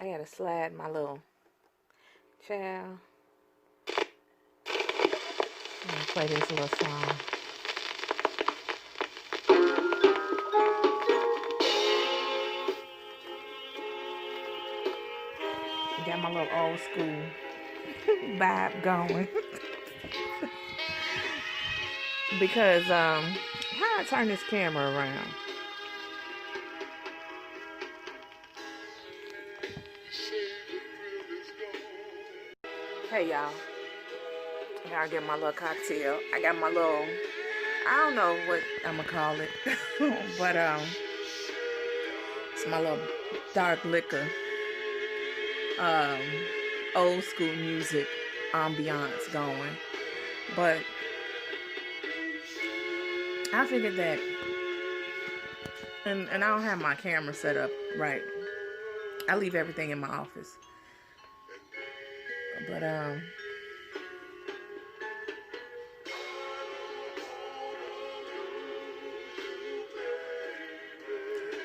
I gotta slide my little child. I'm gonna play this little song. Got my little old school vibe going. Because how I turn this camera around? Hey y'all. I gotta get my little cocktail. I got my little, I don't know what I'm gonna call it. But it's my little dark liquor. Old school music ambiance going. But I figured that, and I don't have my camera set up right. I leave everything in my office. But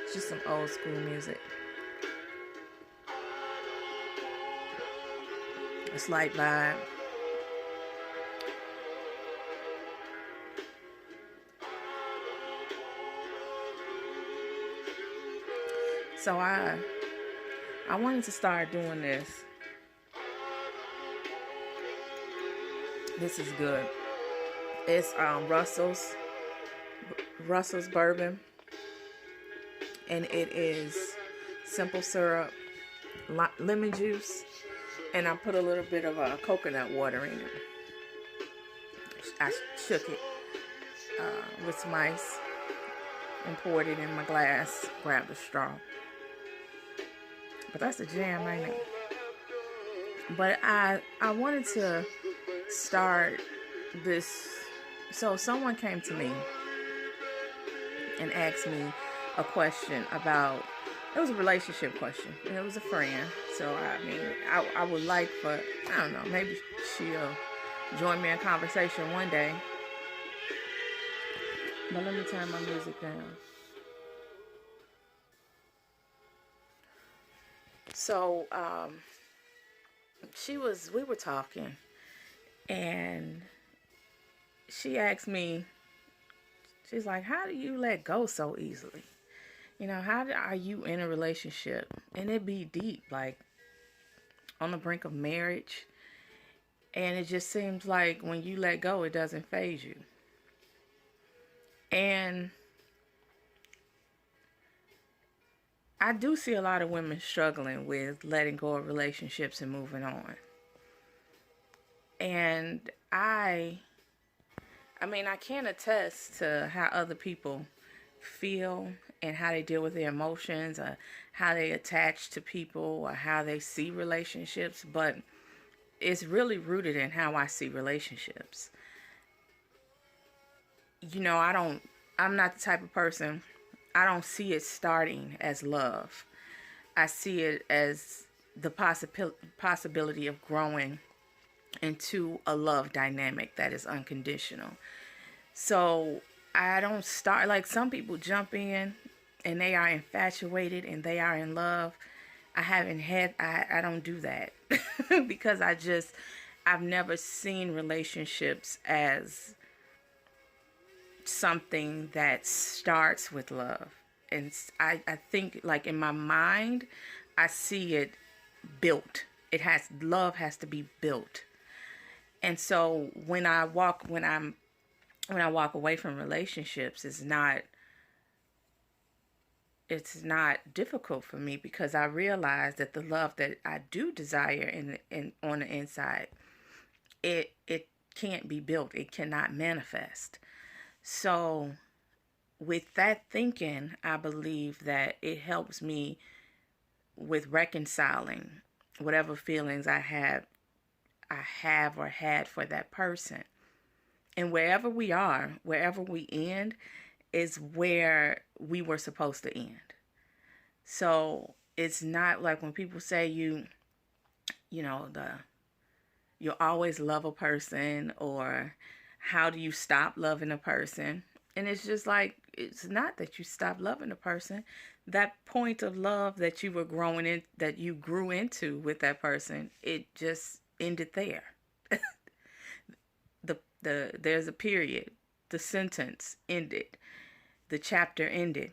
it's just some old school music. A slight vibe. So I wanted to start doing this. This is good. It's Russell's bourbon, and it is simple syrup, lemon juice, and I put a little bit of coconut water in it. I shook it with some ice and poured it in my glass. Grabbed a straw. But that's a jam right now. But I wanted to start this. So someone came to me and asked me a question about, it was a relationship question, and it was a friend. So I mean, I would like for, I don't know, maybe she'll join me in conversation one day. But let me turn my music down. So we were talking, and she asked me, she's like, how do you let go so easily? You know, are you in a relationship and it be deep, like on the brink of marriage, and it just seems like when you let go, it doesn't faze you. And I do see a lot of women struggling with letting go of relationships and moving on. And I mean, I can attest to how other people feel and how they deal with their emotions, or how they attach to people, or how they see relationships, but it's really rooted in how I see relationships. You know, I'm not the type of person, I don't see it starting as love. I see it as the possibility of growing into a love dynamic that is unconditional. So I don't start, like some people jump in and they are infatuated and they are in love. I don't do that because I've never seen relationships as something that starts with love. And I think, like, in my mind, I see it built. Love has to be built. And so when I walk away from relationships, it's not difficult for me, because I realize that the love that I do desire in on the inside, it can't be built. It cannot manifest. So with that thinking, I believe that it helps me with reconciling whatever feelings I have or had for that person. And wherever we end is where we were supposed to end. So it's not like when people say you'll always love a person, or how do you stop loving a person? And it's just like, it's not that you stop loving a person. That point of love that you were growing in, that you grew into with that person, it just ended there. There's a period. The sentence ended. The chapter ended.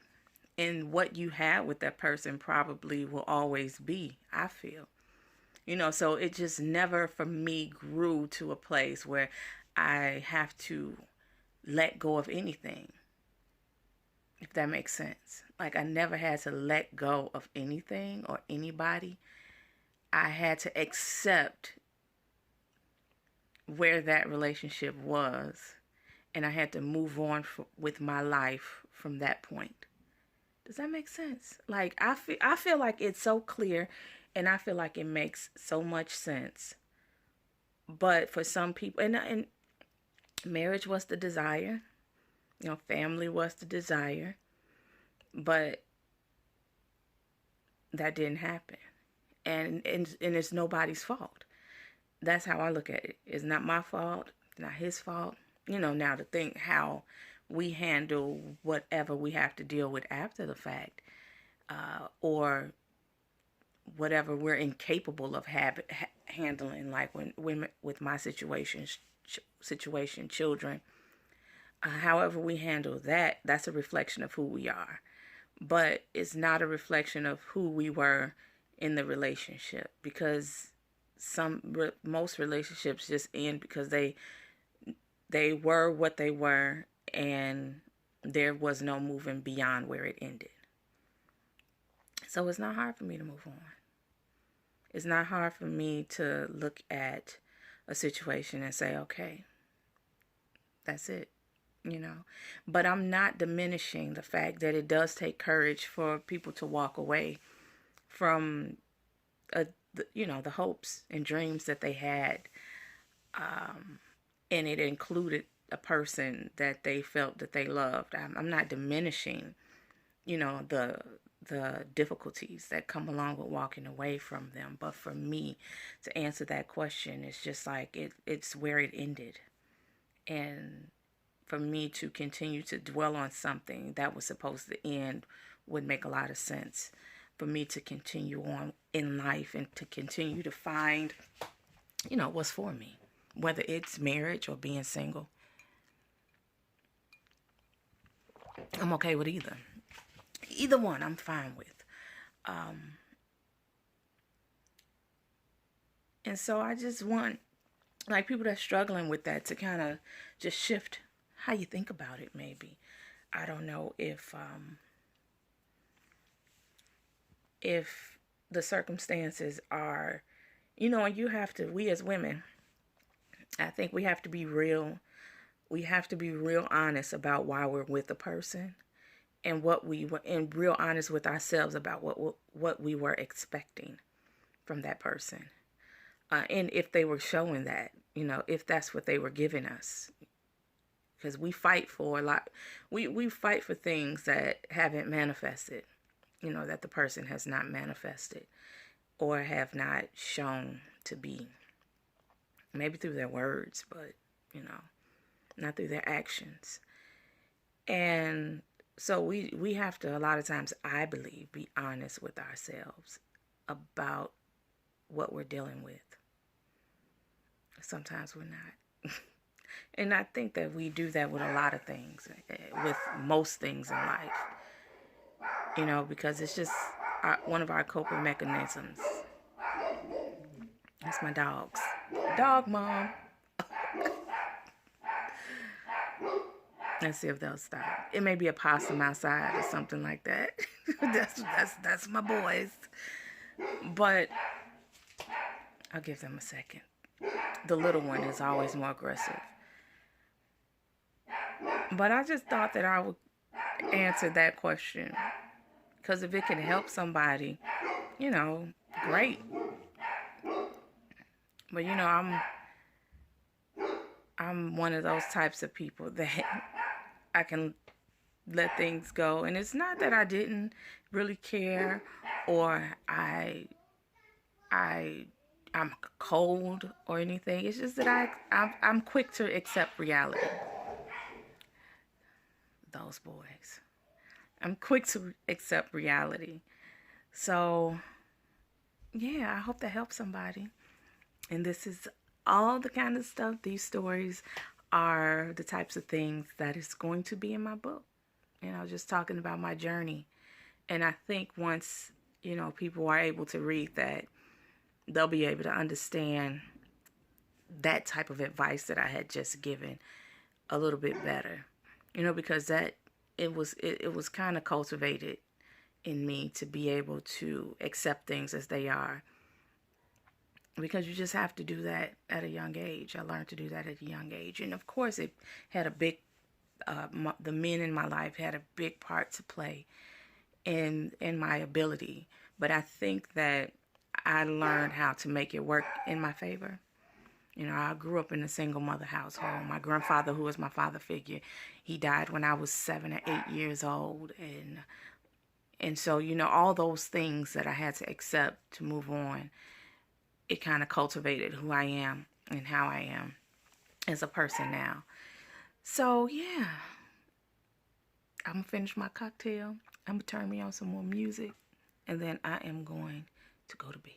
And what you had with that person probably will always be, I feel. So it just never for me grew to a place where I have to let go of anything, if that makes sense. Like, I never had to let go of anything or anybody. I had to accept where that relationship was, and I had to move on with my life from that point. Does that make sense? Like, I feel like it's so clear, and I feel like it makes so much sense. But for some people, and marriage was the desire, family was the desire, but that didn't happen. And it's nobody's fault. That's how I look at it. It's not my fault, not his fault. Now to think how we handle whatever we have to deal with after the fact, or whatever we're incapable of handling, like when women with my situation, children. However we handle that, that's a reflection of who we are. But it's not a reflection of who we were in the relationship, because most relationships just end because they were what they were, and there was no moving beyond where it ended. So it's not hard for me to move on. It's not hard for me to look at a situation and say, okay, that's it, But I'm not diminishing the fact that it does take courage for people to walk away from, the hopes and dreams that they had. And it included a person that they felt that they loved. I'm not diminishing, the difficulties that come along with walking away from them. But for me to answer that question, it's just like it's where it ended. And for me to continue to dwell on something that was supposed to end would make a lot of sense. For me to continue on in life and to continue to find, what's for me. Whether it's marriage or being single. I'm okay with either. Either one I'm fine with. And so I just want, like, people that's struggling with that to kind of just shift how you think about it, maybe. I don't know if the circumstances are, and we as women, I think we have to be real. We have to be real honest about why we're with a person, and and real honest with ourselves about what we were expecting from that person. And if they were showing that, if that's what they were giving us. Because we fight for a lot. We fight for things that haven't manifested, that the person has not manifested or have not shown to be. Maybe through their words, but, not through their actions. And so we have to, a lot of times, I believe, be honest with ourselves about what we're dealing with. Sometimes we're not. And I think that we do that with a lot of things, with most things in life. Because it's just one of our coping mechanisms. That's my dogs. Dog mom. Let's see if they'll stop. It may be a possum outside or something like that. That's my boys. But I'll give them a second. The little one is always more aggressive. But I just thought that I would answer that question. Because if it can help somebody, great. But, I'm one of those types of people that I can let things go. And it's not that I didn't really care or I'm cold or anything. It's just that I'm quick to accept reality. those boys. I'm quick to accept reality. So, yeah, I hope that helps somebody. And this is all the kind of stuff, these stories are the types of things that is going to be in my book. Just talking about my journey. And I think once, people are able to read that, they'll be able to understand that type of advice that I had just given a little bit better. Because that it was kind of cultivated in me to be able to accept things as they are, because you just have to do that at a young age. I learned to do that at a young age, and of course it had a big the men in my life had a big part to play in my ability, but I think that I learned how to make it work in my favor. I grew up in a single mother household. My grandfather, who was my father figure, he died when I was 7 or 8 years old, and so all those things that I had to accept to move on, it kind of cultivated who I am and how I am as a person now. So yeah, I'm gonna finish my cocktail. I'm gonna turn me on some more music, and then I am going to go to bed.